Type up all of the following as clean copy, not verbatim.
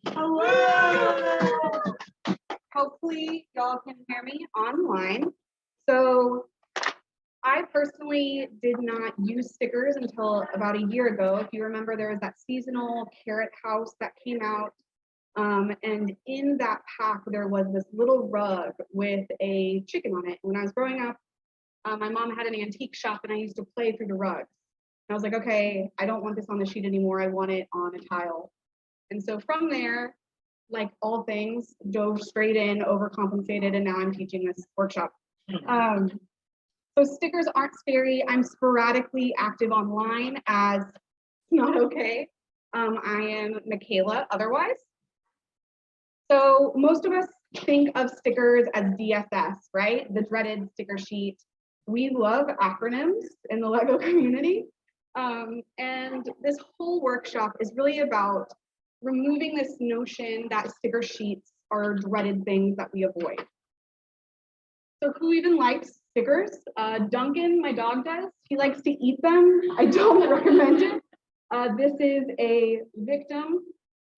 Hello. Hopefully y'all can hear me online. So I personally did not use stickers until about a year ago. If you remember, there was that seasonal carrot house that came out. And in that pack, there was this little rug with a chicken on it. When I was growing up, my mom had an antique shop and I used to play through the rugs. And I was like, okay, I don't want this on the sheet anymore. I want it on a tile. And so from there, like all things, dove straight in, overcompensated, and now I'm teaching this workshop. So stickers aren't scary. I'm sporadically active online as not okay. I am Michaela otherwise. So most of us think of stickers as DSS, right? The dreaded sticker sheet. We love acronyms in the LEGO community. And this whole workshop is really about removing this notion that sticker sheets are dreaded things that we avoid. So who even likes stickers? Duncan, my dog, does. He likes to eat them. I don't recommend it. This is a victim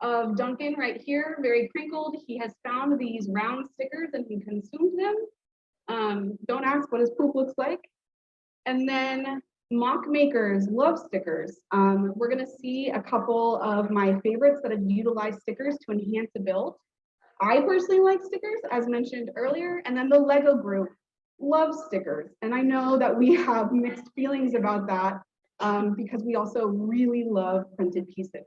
of Duncan right here, very crinkled. He has found these round stickers and he consumed them. Don't ask what his poop looks like. And then mock makers love stickers. We're gonna see a couple of my favorites that have utilized stickers to enhance a build. I personally like stickers, as mentioned earlier, and then the LEGO group loves stickers. And I know that we have mixed feelings about that because we also really love printed pieces.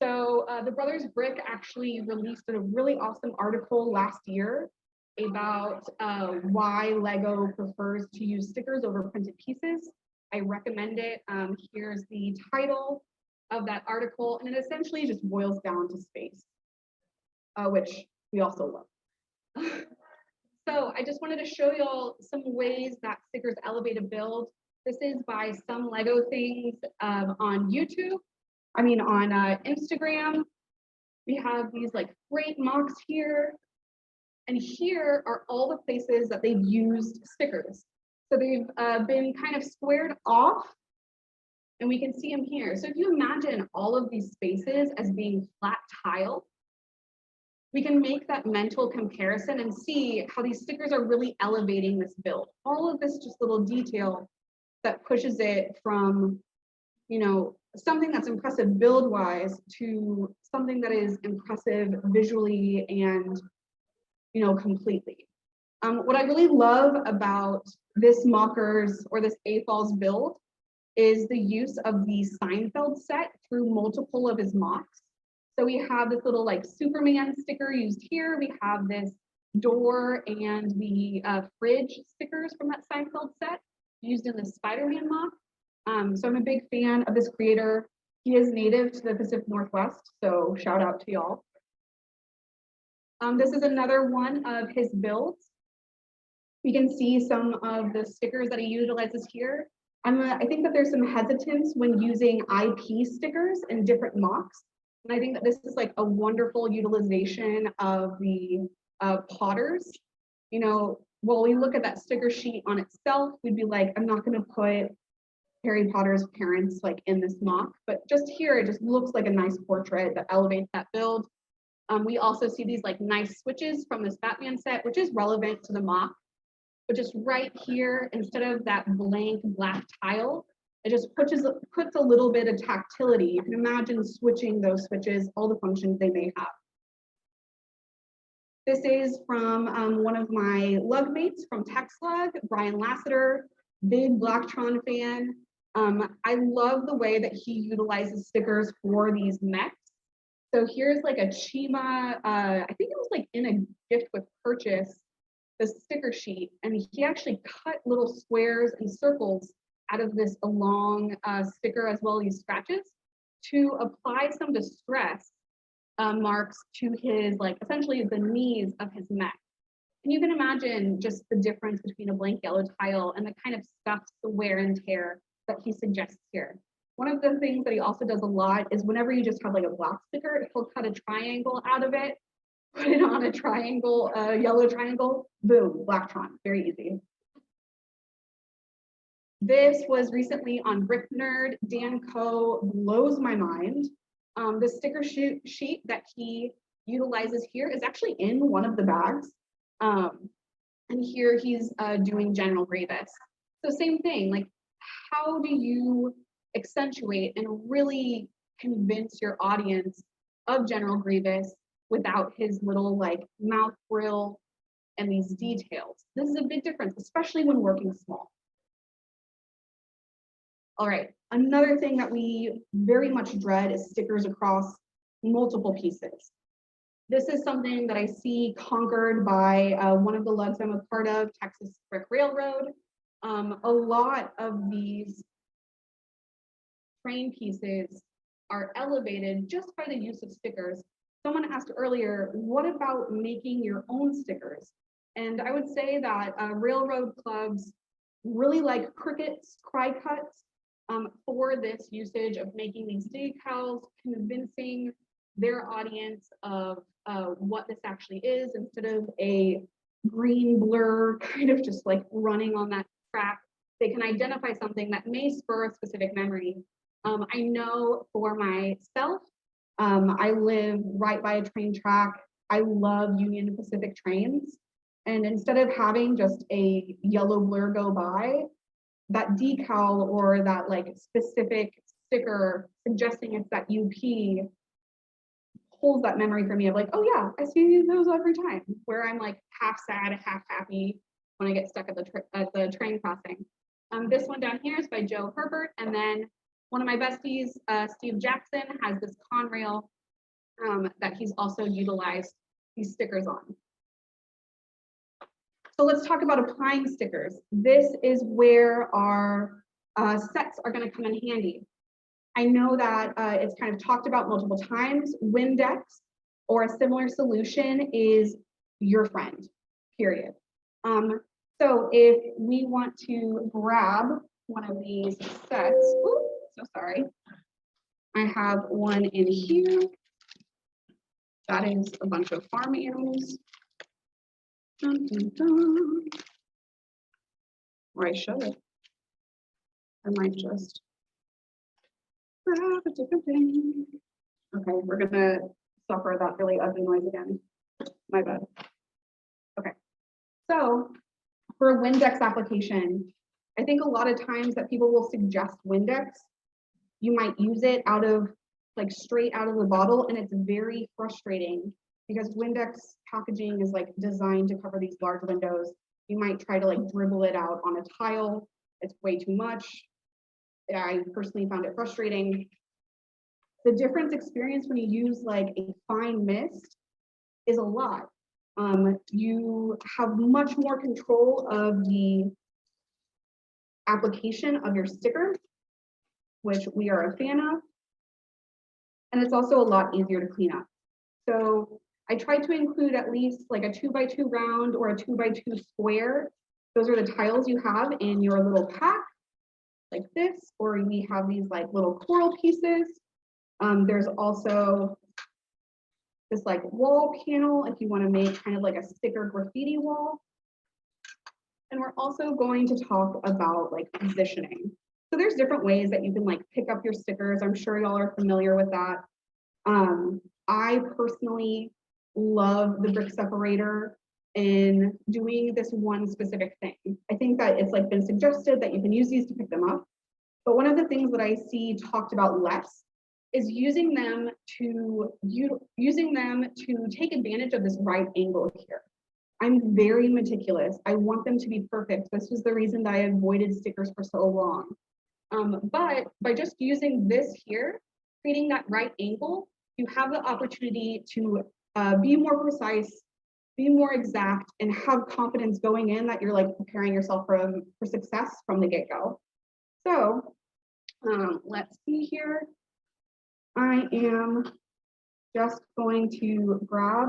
So the Brothers Brick actually released a really awesome article last year about why LEGO prefers to use stickers over printed pieces. I recommend it. Here's the title of that article, and it essentially just boils down to space, which we also love. So I just wanted to show y'all some ways that stickers elevate a build. This is by Some LEGO Things on YouTube. I mean, on Instagram. We have these like great mocks here. And here are all the places that they've used stickers. So they've been kind of squared off, and we can see them here. So if you imagine all of these spaces as being flat tile, we can make that mental comparison and see how these stickers are really elevating this build. All of this just little detail that pushes it from, you know, something that's impressive build-wise to something that is impressive visually and, you know, completely. What I really love about this Mockers or this AFALS build is the use of the Seinfeld set through multiple of his mocks. So we have this little like Superman sticker used here. We have this door and the fridge stickers from that Seinfeld set used in the Spider-Man mock. So I'm a big fan of this creator. He is native to the Pacific Northwest, so shout out to y'all. This is another one of his builds. We can see some of the stickers that he utilizes here. I think that there's some hesitance when using IP stickers in different mocks. And I think that this is like a wonderful utilization of the potters. You know, while we look at that sticker sheet on itself, we'd be like, I'm not gonna put Harry Potter's parents like in this mock, but just here, it just looks like a nice portrait that elevates that build. We also see these like nice switches from this Batman set, which is relevant to the mock, but just right here, instead of that blank black tile, it just puts a little bit of tactility. You can imagine switching those switches, all the functions they may have. This is from one of my lug mates from TechSlug, Brian Lassiter, big Blacktron fan. I love the way that he utilizes stickers for these mechs. So here's like a Chima, I think it was like in a gift with purchase, the sticker sheet, and he actually cut little squares and circles out of this long sticker as well as scratches to apply some distress marks to his, like essentially the knees of his mech. And you can imagine just the difference between a blank yellow tile and the kind of stuff, the wear and tear that he suggests here. One of the things that he also does a lot is whenever you just have like a black sticker, he'll cut a triangle out of it, put it on a triangle, yellow triangle, boom, Blacktron, very easy. This was recently on Brick Nerd. Dan Coe blows my mind. The sticker sheet that he utilizes here is actually in one of the bags. And here he's doing general grievous. So same thing, like how do you accentuate and really convince your audience of general grievous without his little like mouth frill and these details? This is a big difference, especially when working small. All right, another thing that we very much dread is stickers across multiple pieces. This is something that I see conquered by one of the lugs I'm a part of, Texas Brick Railroad. A lot of these train pieces are elevated just by the use of stickers. Someone asked earlier, what about making your own stickers? And I would say that railroad clubs really like Cricket's cry cuts for this usage of making these decals, convincing their audience of what this actually is instead of a green blur kind of just like running on that track. They can identify something that may spur a specific memory. I know for myself, I live right by a train track. I love Union Pacific trains. And instead of having just a yellow blur go by, that decal or that like specific sticker suggesting it's that UP holds that memory for me of like, oh yeah, I see those every time, where I'm like half sad, half happy when I get stuck at the train crossing. This one down here is by Joe Herbert, and then one of my besties, Steve Jackson, has this Conrail that he's also utilized these stickers on. So let's talk about applying stickers. This is where our sets are going to come in handy. I know that it's kind of talked about multiple times. Windex or a similar solution is your friend, period. So if we want to grab one of these sets, oops, so sorry. I have one in here. That is a bunch of farm animals. Dun, dun, dun. Or I should. I might just grab a different thing. Okay, we're gonna suffer that really ugly noise again. My bad. Okay, so for a Windex application, I think a lot of times that people will suggest Windex. You might use it out of like straight out of the bottle, and it's very frustrating because Windex packaging is like designed to cover these large windows. You might try to like dribble it out on a tile. It's way too much. I personally found it frustrating. The difference experience when you use like a fine mist is a lot. You have much more control of the application of your sticker, which we are a fan of. And it's also a lot easier to clean up. So I tried to include at least like a 2x2 round or a 2x2 square. Those are the tiles you have in your little pack, like this, or we have these like little coral pieces. There's also this like wall panel if you want to make kind of like a sticker graffiti wall. And we're also going to talk about like positioning. So there's different ways that you can like pick up your stickers. I'm sure y'all are familiar with that. I personally love the brick separator in doing this one specific thing. I think that it's like been suggested that you can use these to pick them up. But one of the things that I see talked about less is using them to take advantage of this right angle here. I'm very meticulous. I want them to be perfect. This was the reason that I avoided stickers for so long. But by just using this here, creating that right angle, you have the opportunity to be more precise, be more exact, and have confidence going in that you're like preparing yourself for success from the get-go. So let's see here. I am just going to grab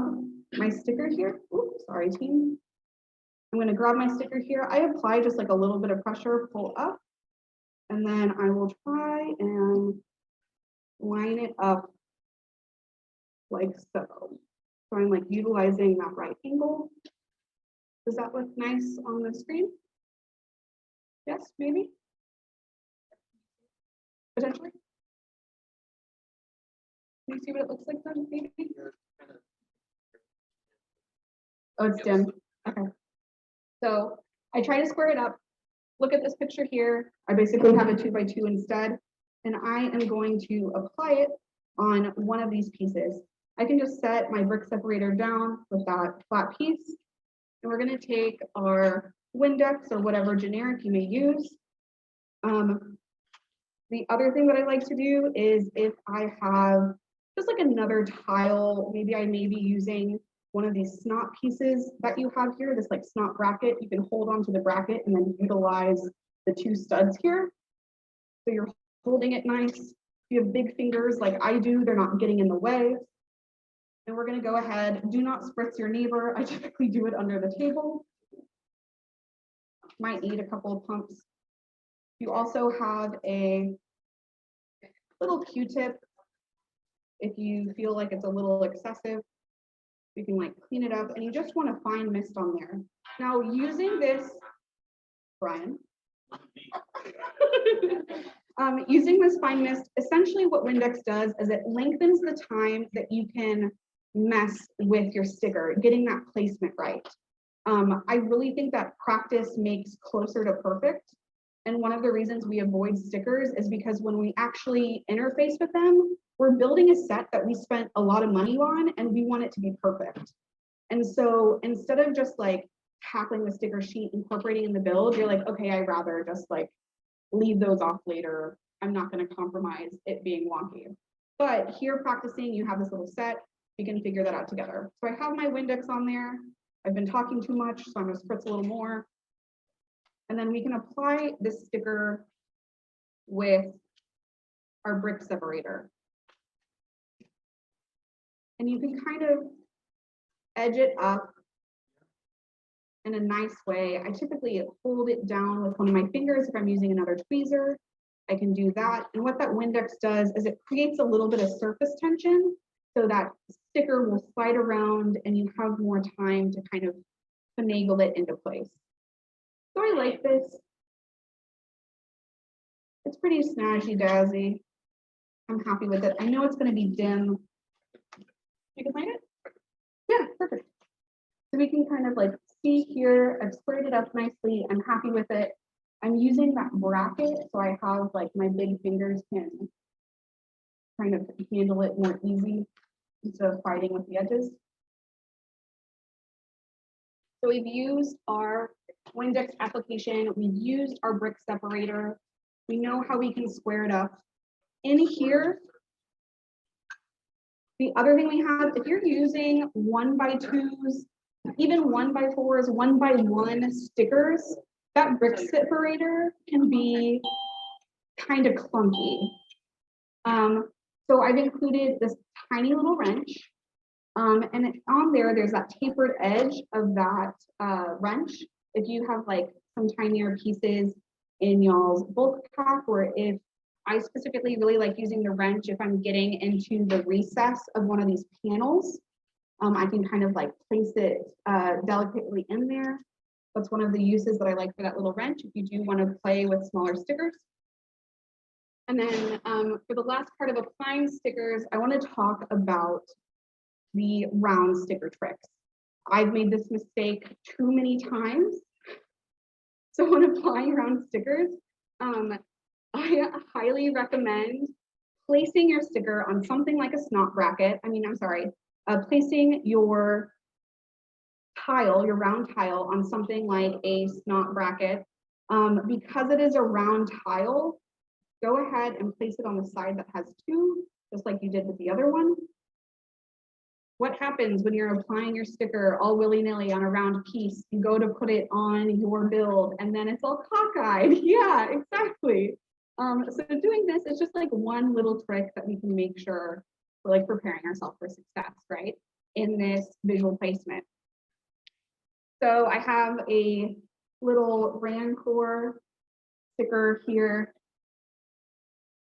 my sticker here. Oops, sorry, team. I'm going to grab my sticker here. I apply just like a little bit of pressure, pull up, and then I will try and line it up like so. So I'm like utilizing that right angle. Does that look nice on the screen? Yes, maybe? Potentially? you see what it looks like then, maybe? Oh, it's dim. Okay. So I try to square it up. Look at this picture here. I basically have a 2x2 instead, and I am going to apply it on one of these pieces. I can just set my brick separator down with that flat piece, and we're going to take our Windex or whatever generic you may use. The other thing that I like to do is if I have just like another tile, maybe I may be using one of these snot pieces that you have here, this like snot bracket, you can hold on to the bracket and then utilize the two studs here. So you're holding it nice. If you have big fingers like I do, they're not getting in the way. And we're gonna go ahead, do not spritz your neighbor. I typically do it under the table. Might need a couple of pumps. You also have a little Q-tip. If you feel like it's a little excessive, you can like clean it up and you just want to fine mist on there. Now using this, Brian, using this fine mist, essentially what Windex does is it lengthens the time that you can mess with your sticker, getting that placement right. I really think that practice makes closer to perfect. And one of the reasons we avoid stickers is because when we actually interface with them, we're building a set that we spent a lot of money on and we want it to be perfect. And so instead of just like tackling the sticker sheet, incorporating in the build, you're like, okay, I'd rather just like leave those off later. I'm not going to compromise it being wonky. But here practicing, you have this little set, you can figure that out together. So I have my Windex on there. I've been talking too much, so I'm going to spritz a little more. And then we can apply this sticker with our brick separator. And you can kind of edge it up in a nice way. I typically hold it down with one of my fingers. If I'm using another tweezer, I can do that. And what that Windex does is it creates a little bit of surface tension so that sticker will slide around and you have more time to kind of finagle it into place. So I like this. It's pretty snazzy dazzy. I'm happy with it. I know it's going to be dim. You can find it? Yeah, perfect. So we can kind of like see here, I've squared it up nicely. I'm happy with it. I'm using that bracket so I have like my big fingers can kind of handle it more easy instead of fighting with the edges. So we've used our Windex application. We've used our brick separator. We know how we can square it up. In here, the other thing we have, if you're using 1x2s, even 1x4s, 1x1 stickers, that brick separator can be kind of clunky. So I've included this tiny little wrench. And on there, there's that tapered edge of that wrench. If you have like some tinier pieces in y'all's bulk pack, or if I specifically really like using the wrench if I'm getting into the recess of one of these panels, I can kind of like place it delicately in there. That's one of the uses that I like for that little wrench if you do want to play with smaller stickers. And then for the last part of applying stickers, I want to talk about the round sticker tricks. I've made this mistake too many times. So when applying round stickers, I highly recommend placing your sticker on something like a snot bracket. Placing your tile, your round tile on something like a snot bracket. Because it is a round tile, go ahead and place it on the side that has two, just like you did with the other one. What happens when you're applying your sticker all willy-nilly on a round piece? You go to put it on your build and then it's all cockeyed. Yeah, exactly. So doing this is just like one little trick that we can make sure we're like preparing ourselves for success, right? In this visual placement. So I have a little Rancor sticker here.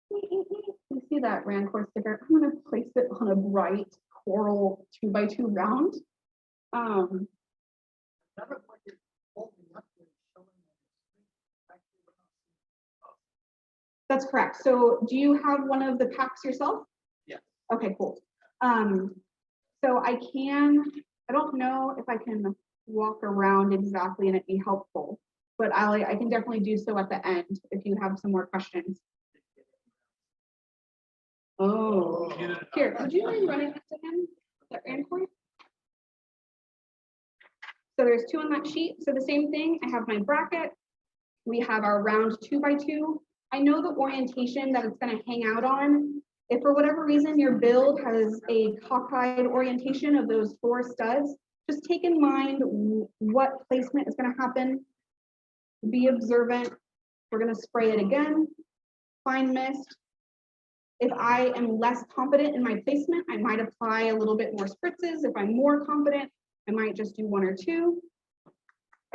You see that Rancor sticker? I'm going to place it on a bright coral 2x2 round. That's correct. So do you have one of the packs yourself? Yeah. Okay, cool. So I don't know if I can walk around exactly and it'd be helpful, but I can definitely do so at the end if you have some more questions. Oh, here, would you mind running this to him? That ran for you? So there's 2 on that sheet. So the same thing, I have my bracket. We have our round 2x2. I know the orientation that it's going to hang out on. If for whatever reason your build has a cockeyed orientation of those 4 studs, just take in mind what placement is going to happen. Be observant. We're going to spray it again. Fine mist. If I am less confident in my placement, I might apply a little bit more spritzes. If I'm more confident, I might just do 1 or 2.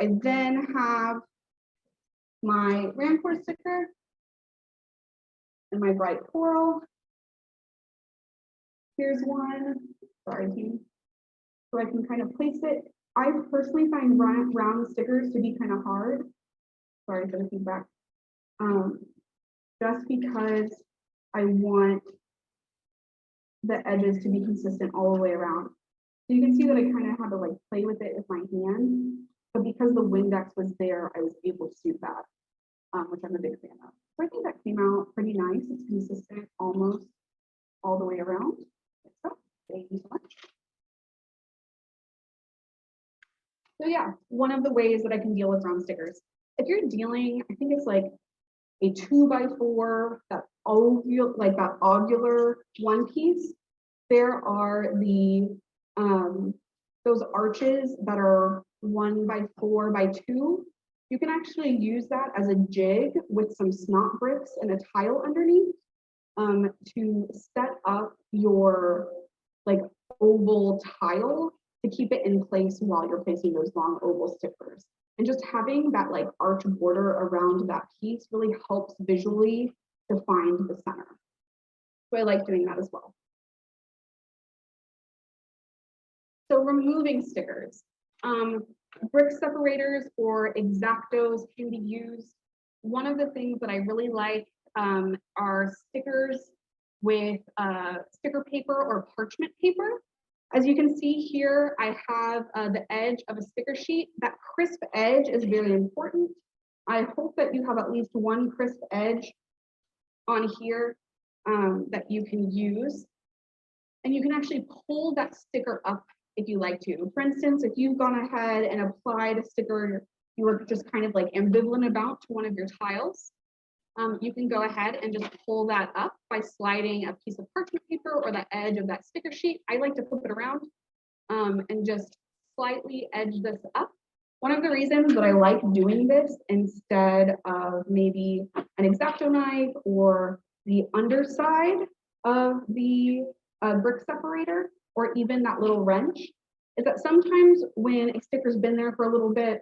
I then have my Rancor sticker and my bright coral. Here's one. Sorry, team. So I can kind of place it. I personally find round stickers to be kind of hard. Sorry for the feedback. Just because I want the edges to be consistent all the way around. So you can see that I kind of had to like play with it with my hand, but because the Windex was there, I was able to do that, which I'm a big fan of. So I think that came out pretty nice. It's consistent almost all the way around. So thank you so much. So yeah, one of the ways that I can deal with round stickers. If you're dealing, I think it's like a 2x4, that ovular one piece, there are the those arches that are 1x4x2. You can actually use that as a jig with some snot bricks and a tile underneath to set up your like oval tile to keep it in place while you're placing those long oval stickers. And just having that like arch border around that piece really helps visually define the center. So I like doing that as well. So removing stickers. Brick separators or X-Actos can be used. One of the things that I really like are stickers with sticker paper or parchment paper. As you can see here, I have the edge of a sticker sheet. That crisp edge is very important. I hope that you have at least one crisp edge on here that you can use. And you can actually pull that sticker up if you like to. For instance, if you've gone ahead and applied a sticker you were just kind of like ambivalent about to one of your tiles, you can go ahead and just pull that up by sliding a piece of parchment paper or the edge of that sticker sheet. I like to flip it around and just slightly edge this up. One of the reasons that I like doing this instead of maybe an X-Acto knife or the underside of the brick separator or even that little wrench is that sometimes when a sticker's been there for a little bit,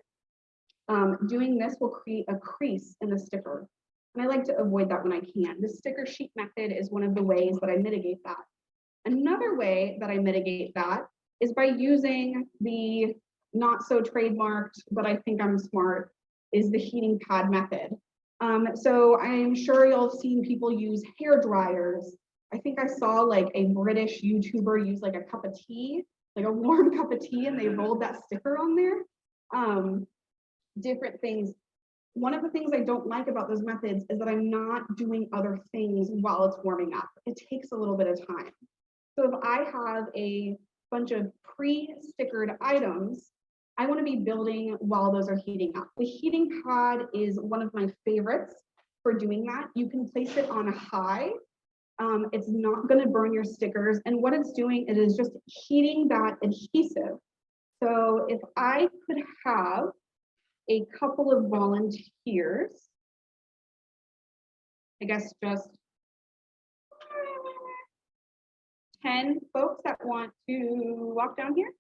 doing this will create a crease in the sticker. And I like to avoid that when I can. The sticker sheet method is one of the ways that I mitigate that. Another way that I mitigate that is by using the not so trademarked, but I think I'm smart, is the heating pad method. So I'm sure you'll have seen people use hair dryers. I think I saw like a British YouTuber use like a cup of tea, like a warm cup of tea, and they rolled that sticker on there. Different things. One of the things I don't like about those methods is that I'm not doing other things while it's warming up. It takes a little bit of time. So if I have a bunch of pre-stickered items, I want to be building while those are heating up. The heating pad is one of my favorites for doing that. You can place it on high. It's not going to burn your stickers. And what it's doing, it is just heating that adhesive. So if I could have a couple of volunteers, I guess just 10 folks that want to walk down here. Is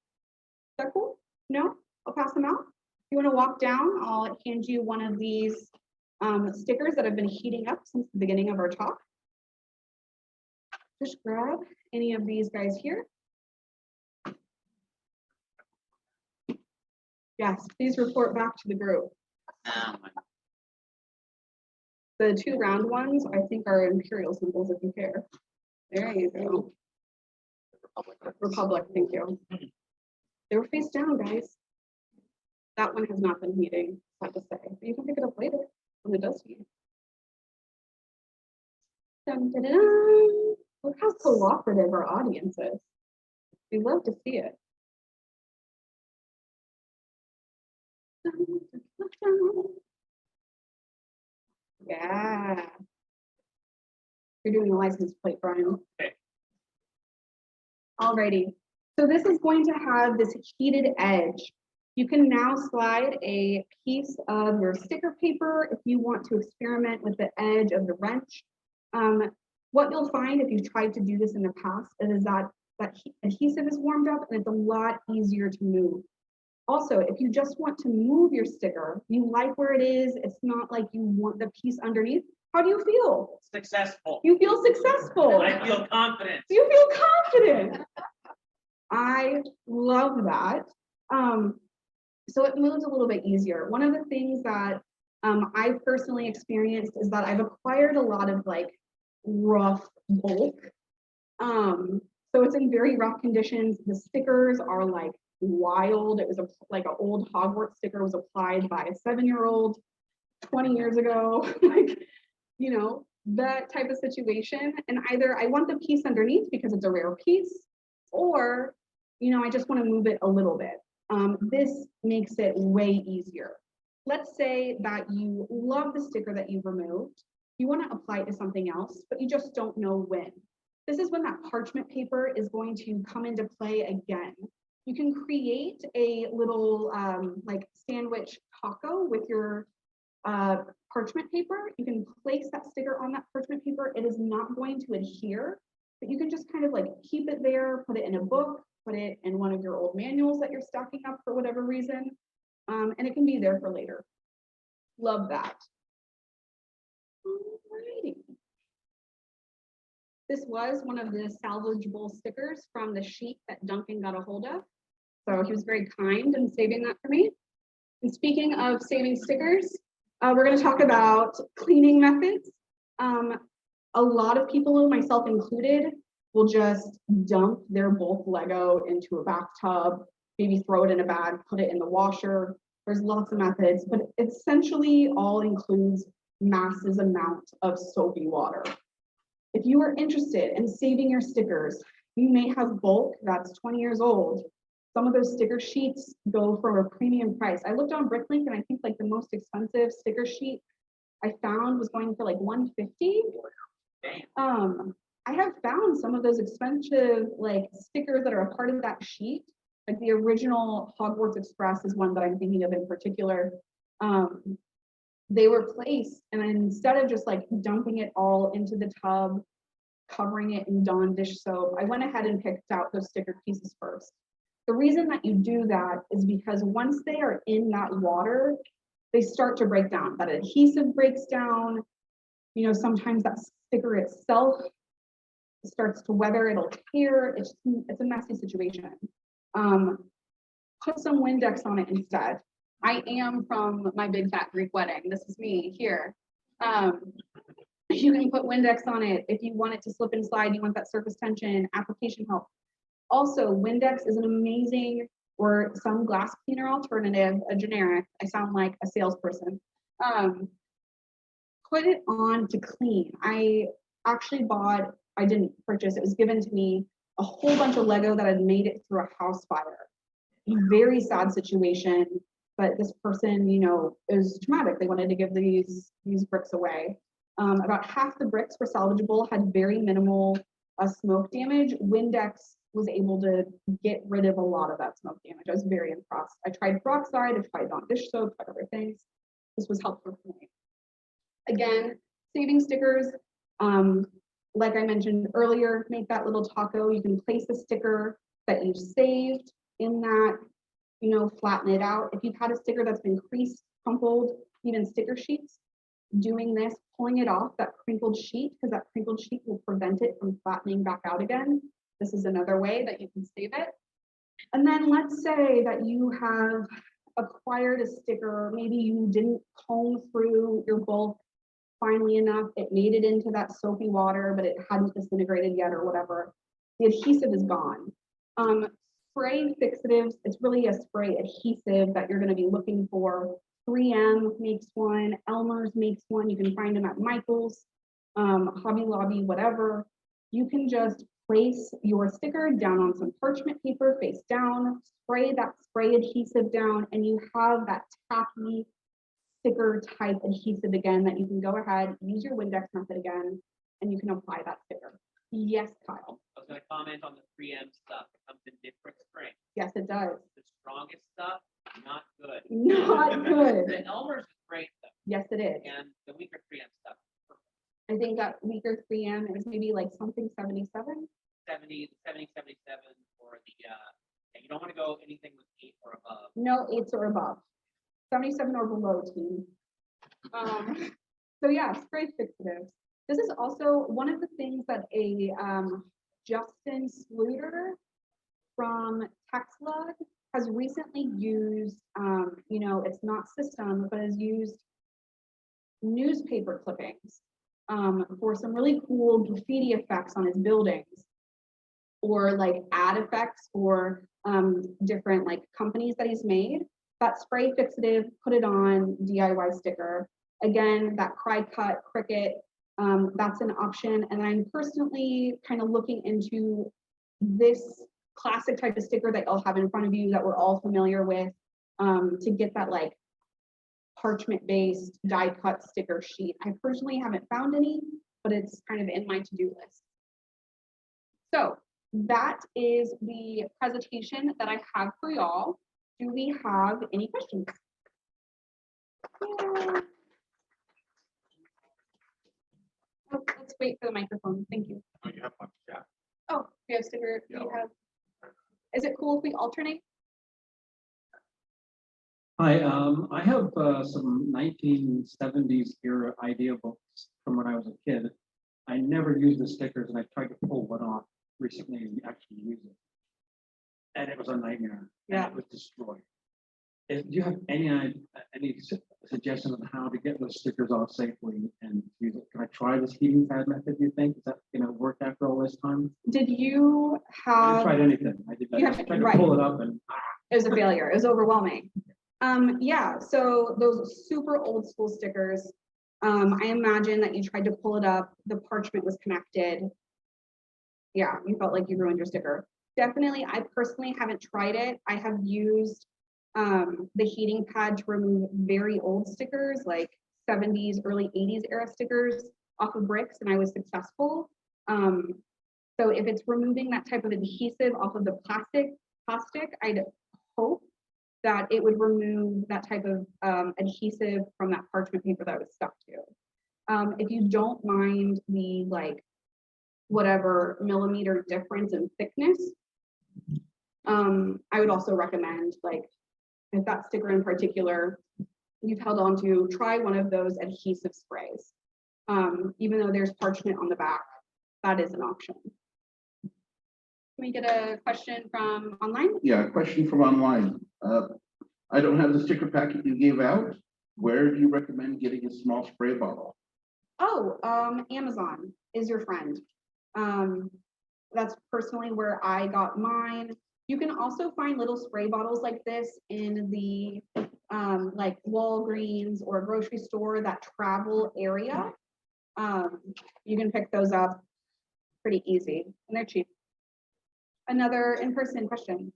that cool? No? I'll pass them out. If you want to walk down, I'll hand you one of these stickers that have been heating up since the beginning of our talk. Just grab any of these guys here. Yes, please report back to the group. The two round ones, I think, are imperial symbols if you care. There you go. Republic, thank you. They were face down, guys. That one has not been heating, sad to say. But you can pick it up later when it does heat. Dun, dun, dun, dun. Look how cooperative our audience is. We love to see it. Dun, dun, dun, dun. Yeah. You're doing a license plate, Brian. Okay. Alrighty. So this is going to have this heated edge. You can now slide a piece of your sticker paper if you want to experiment with the edge of the wrench. What you'll find if you've tried to do this in the past is that adhesive is warmed up and it's a lot easier to move. Also, if you just want to move your sticker, you like where it is, it's not like you want the piece underneath. How do you feel? Successful. You feel successful. I feel confident. You feel confident. I love that. So it moves a little bit easier. One of the things that I've personally experienced is that I've acquired a lot of like rough bulk. So it's in very rough conditions. The stickers are like wild. It was like an old Hogwarts sticker was applied by a 7-year-old 20 years ago. Like, you know, that type of situation. And either I want the piece underneath because it's a rare piece, or, you know, I just want to move it a little bit. This makes it way easier. Let's say that you love the sticker that you've removed. You want to apply it to something else, but you just don't know when. This is when that parchment paper is going to come into play again. You can create a little like sandwich taco with your parchment paper. You can place that sticker on that parchment paper. It is not going to adhere, but you can just kind of like keep it there, put it in a book, put it in one of your old manuals that you're stocking up for whatever reason, and it can be there for later. Love that. Alrighty. This was one of the salvageable stickers from the sheet that Duncan got a hold of. So he was very kind in saving that for me. And speaking of saving stickers, we're going to talk about cleaning methods. A lot of people, myself included, will just dump their bulk Lego into a bathtub, maybe throw it in a bag, put it in the washer. There's lots of methods, but it essentially all includes massive amount of soapy water. If you are interested in saving your stickers, you may have bulk that's 20 years old. Some of those sticker sheets go for a premium price. I looked on BrickLink and I think like the most expensive sticker sheet I found was going for like $150. I have found some of those expensive like stickers that are a part of that sheet. Like the original Hogwarts Express is one that I'm thinking of in particular. They were placed, and instead of just like dumping it all into the tub, covering it in Dawn dish soap, I went ahead and picked out those sticker pieces first. The reason that you do that is because once they are in that water, they start to break down. That adhesive breaks down. You know, sometimes that sticker itself starts to weather, it'll tear. It's a messy situation. Put some Windex on it instead. I am from my big fat Greek wedding. This is me here. You can put Windex on it if you want it to slip and slide, you want that surface tension, application help. Also, Windex is an amazing, or some glass cleaner alternative, a generic. I sound like a salesperson. Put it on to clean. I actually bought, I didn't purchase, it was given to me, a whole bunch of Lego that had made it through a house fire. Very sad situation, but this person, you know, it was traumatic. They wanted to give these bricks away. About half the bricks were salvageable, had very minimal smoke damage. Windex was able to get rid of a lot of that smoke damage. I was very impressed. I tried peroxide, I tried Dawn dish soap, tried other things. This was helpful for me. Again, saving stickers, like I mentioned earlier, make that little taco. You can place the sticker that you've saved in that, you know, flatten it out. If you've had a sticker that's been creased, crumpled, even sticker sheets, doing this, pulling it off that crinkled sheet, because that crinkled sheet will prevent it from flattening back out again. This is another way that you can save it. And then let's say that you have acquired a sticker, maybe you didn't comb through your bulk finely enough, it made it into that soapy water, but it hadn't disintegrated yet or whatever. the adhesive is gone. Spray fixatives, it's really a spray adhesive that you're going to be looking for. 3M makes one, Elmer's makes one. You can find them at Michael's, Hobby Lobby, whatever. You can just place your sticker down on some parchment paper face down, spray that spray adhesive down, and you have that tacky sticker type adhesive again that you can go ahead, use your Windex method again, and you can apply that sticker. Yes, Kyle. I was going to comment on the 3M stuff. It comes in different strengths. Yes, it does. The strongest stuff, not good. Not good. The Elmer's is great though. Yes, it is. And the weaker 3M stuff. I think that weaker 3M is maybe like something 77. 70, 77, or the, you don't want to go anything with 8 or above. No, 8s or above. 77 or below team. So yeah, spray fixatives. This is also one of the things that a Justin Sluter from Texlug has recently used. You know, it's not system, but has used newspaper clippings for some really cool graffiti effects on his buildings, or like ad effects for different like companies that he's made. That spray fixative, put it on DIY sticker. Again, that cry cut cricket, that's an option. And I'm personally kind of looking into this classic type of sticker that you'll have in front of you that we're all familiar with, to get that like parchment based die cut sticker sheet. I personally haven't found any, but it's kind of in my to-do list. So that is the presentation that I have for y'all. Do we have any questions? Yeah. Oh, let's wait for the microphone. Thank you. Oh, you have one, yeah. Oh, we have sticker. Yeah. We have. Is it cool if we alternate? Hi, I have some 1970s era idea books from when I was a kid. I never used the stickers, and I tried to pull one off recently and actually use it. And it was a nightmare. Yeah. And it was destroyed. Do you have any suggestions on how to get those stickers off safely and use it? Can I try this heating pad method, do you think? Is that going to work after all this time? Did you I have? haven't tried anything. I just tried to pull it up and It was a failure. It was overwhelming. Yeah, so those super old school stickers, I imagine that you tried to pull it up, the parchment was connected. Yeah, you felt like you ruined your sticker. Definitely, I personally haven't tried it. I have used the heating pad to remove very old stickers, like 70s, early 80s era stickers off of bricks, and I was successful. So if it's removing that type of adhesive off of the plastic, I'd hope that it would remove that type of adhesive from that parchment paper that was stuck to. If you don't mind the like whatever millimeter difference in thickness, I would also recommend, like, if that sticker in particular you've held on to, try one of those adhesive sprays. Even though there's parchment on the back, that is an option. Can we get a question from online? Yeah, a question from online. I don't have the sticker packet you gave out. Where do you recommend getting a small spray bottle? Oh, Amazon is your friend. That's personally where I got mine. You can also find little spray bottles like this in the like Walgreens or grocery store, that travel area. You can pick those up pretty easy and they're cheap. Another in-person question.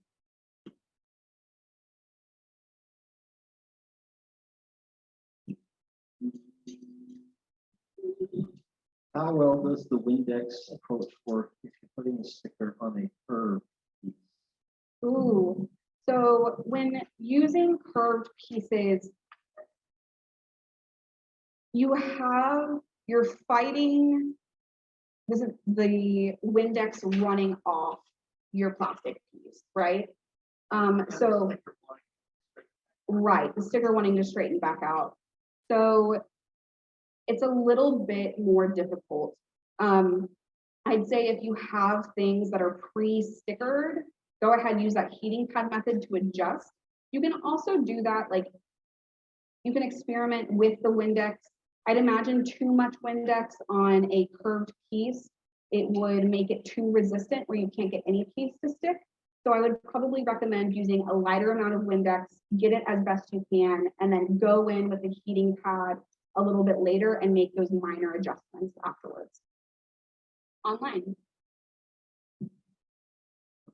how well does the Windex approach work if you're putting a sticker on a curved piece? Ooh, so when using curved pieces, you're fighting this is the Windex running off your plastic piece, right? So right, the sticker wanting to straighten back out. So it's a little bit more difficult. I'd say if you have things that are pre-stickered, go ahead and use that heating pad method to adjust. You can also do that, like you can experiment with the Windex. I'd imagine too much Windex on a curved piece it would make it too resistant where you can't get any piece to stick. So I would probably recommend using a lighter amount of Windex, get it as best you can, and then go in with the heating pad a little bit later and make those minor adjustments afterwards. Online.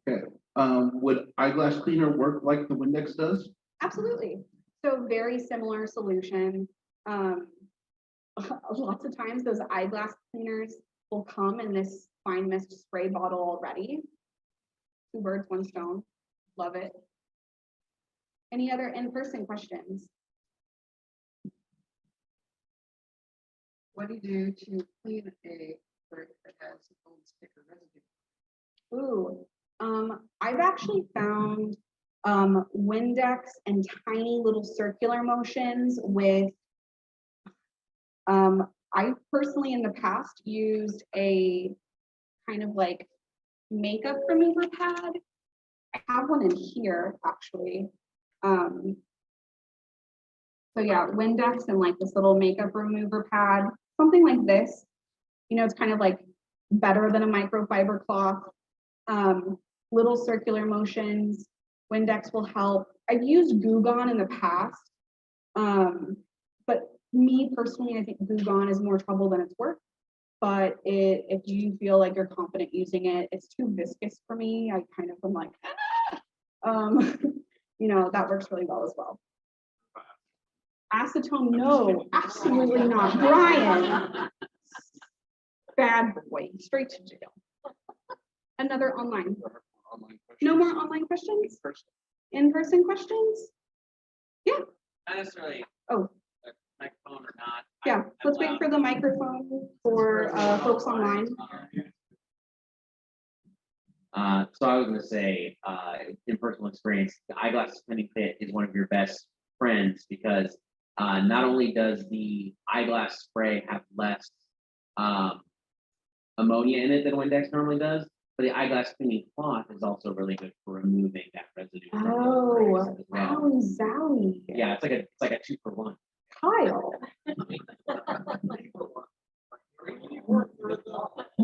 Okay, would eyeglass cleaner work like the Windex does? Absolutely. So very similar solution. Lots of times those eyeglass cleaners will come in this fine mist spray bottle already. Two birds, one stone. Love it. Any other in-person questions? What do you do to clean a brick that has old sticker residue? Ooh, I've actually found Windex and tiny little circular motions with I personally in the past used a kind of like makeup remover pad. I have one in here actually. So yeah, Windex and like this little makeup remover pad, something like this. You know, it's kind of like better than a microfiber cloth. Little circular motions. Windex will help. I've used Goo Gone in the past. But me personally, I think Goo Gone is more trouble than it's worth. But if you feel like you're confident using it, it's too viscous for me. I kind of am like, you know, that works really well as well. Acetone, no, absolutely not. Brian, bad boy, straight to jail. Another online. No more online questions? In-person questions? Yeah. Not necessarily. Oh. A microphone or not. Yeah, let's wait for the microphone for folks online. So I was gonna say, in personal experience, the eyeglass cleaning kit is one of your best friends because not only does the eyeglass spray have less ammonia in it than Windex normally does, but the eyeglass cleaning cloth is also really good for removing that residue. from those sprays as well. Wow, Zowie. Yeah, it's like a 2-for-1. Kyle.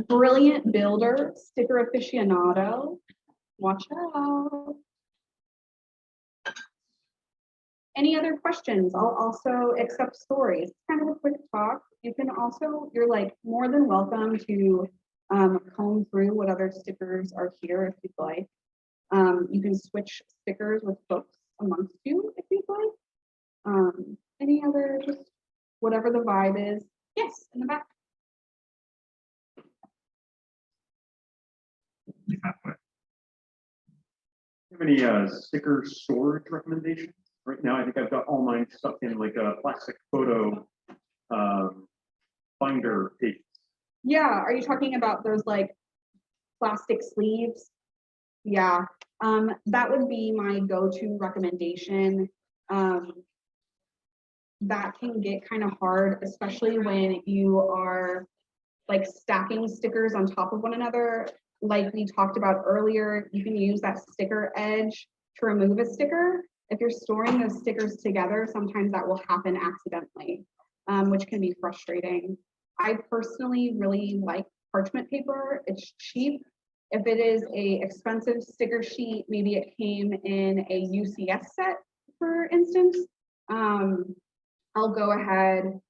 Brilliant builder, sticker aficionado. Watch out. Any other questions? I'll also accept stories. Kind of a quick talk. You can also, you're like more than welcome to comb through what other stickers are here if you'd like. You can switch stickers with folks amongst you if you'd like. Any other, just whatever the vibe is. Yes, in the back. Have any sticker storage recommendations? Right now, I think I've got all mine stuck in like a plastic photo binder pages. Yeah, are you talking about those like plastic sleeves? Yeah, that would be my go-to recommendation. That can get kind of hard, especially when you are like stacking stickers on top of one another. Like we talked about earlier, you can use that sticker edge to remove a sticker. If you're storing those stickers together, sometimes that will happen accidentally, which can be frustrating. I personally really like parchment paper. It's cheap. If it is a expensive sticker sheet, maybe it came in a UCS set, for instance, I'll go ahead,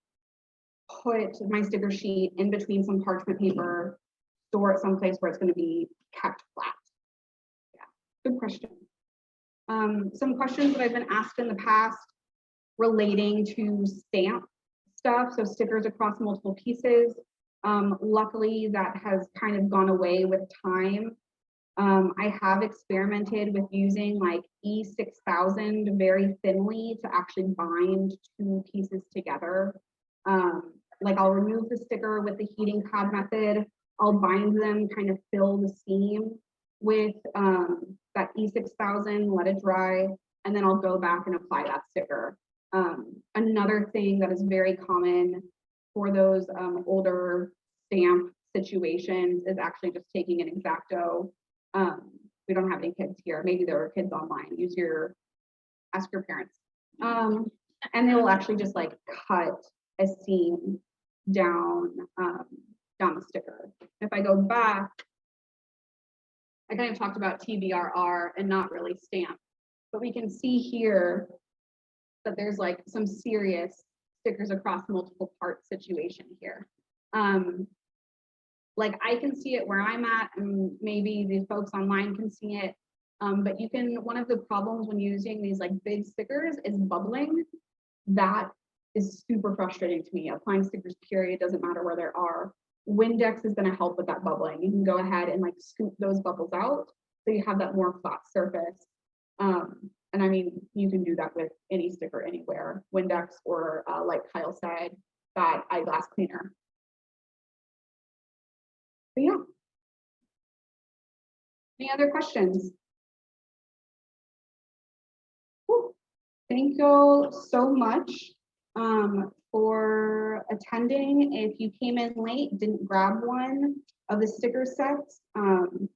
put my sticker sheet in between some parchment paper, store it someplace where it's going to be kept flat. Yeah, good question. Some questions that I've been asked in the past relating to stamp stuff, so stickers across multiple pieces. Luckily, that has kind of gone away with time. I have experimented with using like E6000 very thinly to actually bind two pieces together. Like I'll remove the sticker with the heating pad method. I'll bind them, kind of fill the seam with that E6000, let it dry, and then I'll go back and apply that sticker. Another thing that is very common for those older stamp situations is actually just taking an X-Acto. We don't have any kids here. Maybe there are kids online. Ask your parents. And they will actually just like cut a seam down down the sticker. If I go back, I kind of talked about TBRR and not really stamp, but we can see here that there's like some serious stickers across multiple parts situation here. Like I can see it where I'm at, and maybe these folks online can see it. But you can, one of the problems when using these like big stickers is bubbling. That is super frustrating to me. Applying stickers, period, doesn't matter where there are. Windex is going to help with that bubbling. You can go ahead and like scoop those bubbles out so you have that more flat surface. And I mean, you can do that with any sticker anywhere, Windex or like Kyle said, that eyeglass cleaner. But yeah. Any other questions? Whew. Thank you so much for attending. If you came in late, didn't grab one of the sticker sets, come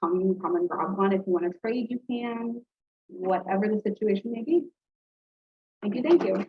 and grab one. If you want to trade, you can, whatever the situation may be. Thank you, thank you.